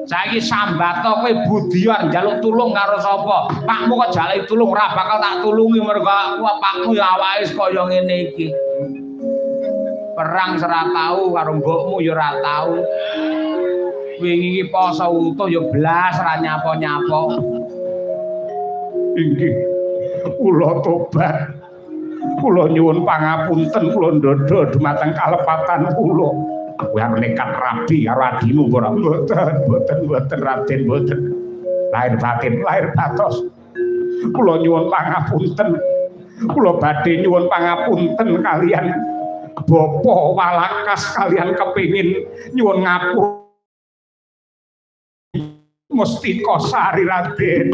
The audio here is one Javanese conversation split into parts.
Saiki sambato kowe budian njaluk tulung karo sapa? Pakmu kok jaluk tulung ora bakal tak tulungi mergo pakmu ya awake kaya ngene iki. Perang ora tau karo mbokmu ya ora tau. Wingi iki poso utuh ya blas ora nyapa-nyapa. Inggih. Kula tobat. Kula nyuwun pangapunten kula ndodho dumateng kalepatan kula. Aku yang nekat rabi karo adimu ora mboten Raden mboten. Lahir batin, lahir batos. Kula nyuwun pangapunten. Kula badhe nyuwun pangapunten kalian Bapa Walakas kalian kepingin nyuwun ngapura Mustika Sari Raden.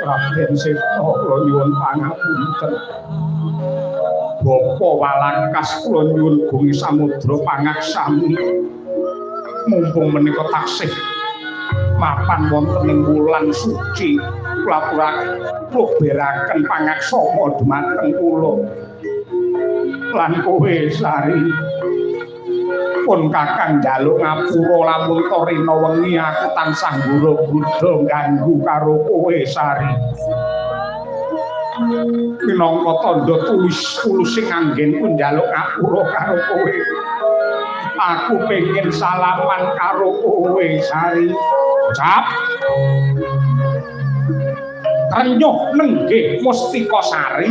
Raden Seta kula nyuwun pangapunten. Bapa Walakas kula nyuwun gungi samudra pangaksami. Mumpung menika taksih mapan wonten ing wulan suci kula beraken pangaksama dumateng kula. Lan kowe Sari pun kakang njaluk ngapura lamun to rina wengi aku tansah ngura-gudha ganggu karo kowe Sari. Minangka tandha tulusing anggenku njaluk ngapura karo kowe. Aku pengen salaman karo kowe Sari. Cap. Renyuh nenggih Mustika Sari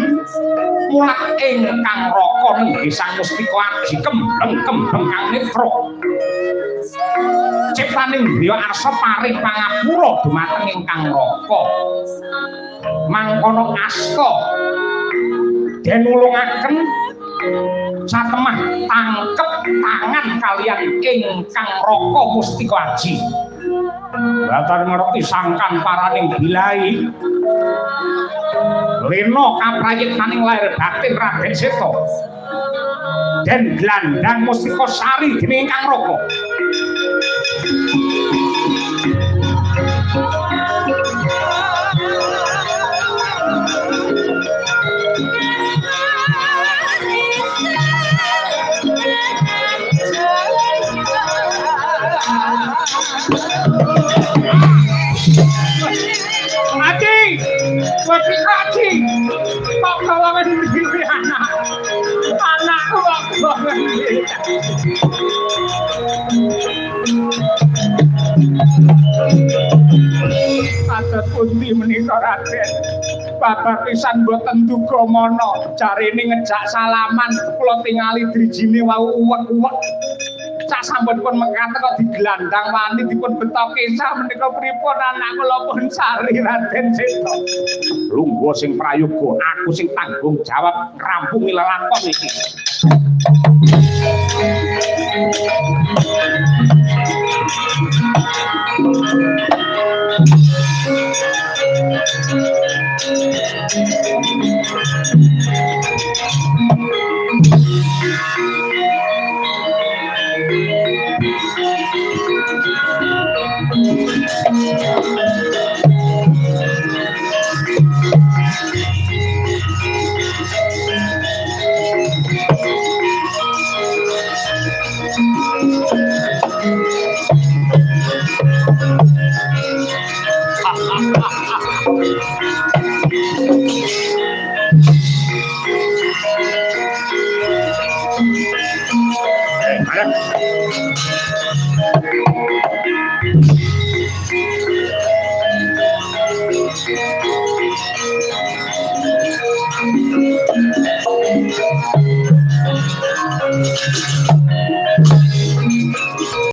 mulak ingkang raka nenggih Sang Mustika Aji kembleng-kembleng kang netra. Ciptaning griya arsa paring pangapura dumateng ingkang raka. Mangkono asta den nulungaken satemah tangkep tangan kalian ingkang raka Mustika Aji. Batar ngerti sangkan paraning bilai leno kaprayitnaning lair batin Raden Seta den glandang Mustika Sari dening ingkang raka. Wati Aji, kok kawangan diri anakku kok kawangan diri. Adat pundi menika Raden? Babar pisan boten duga mana, jarene ngejak salaman kula tingali drijine wau uwek-uwek. Sak sampunipun mengkate kok digelandang wani dipun beto kisah menika pripun anak kula pun Sari Raden Seta. Lungguh sing prayoga, aku sing tanggung jawab ngrampungi lelakon iki.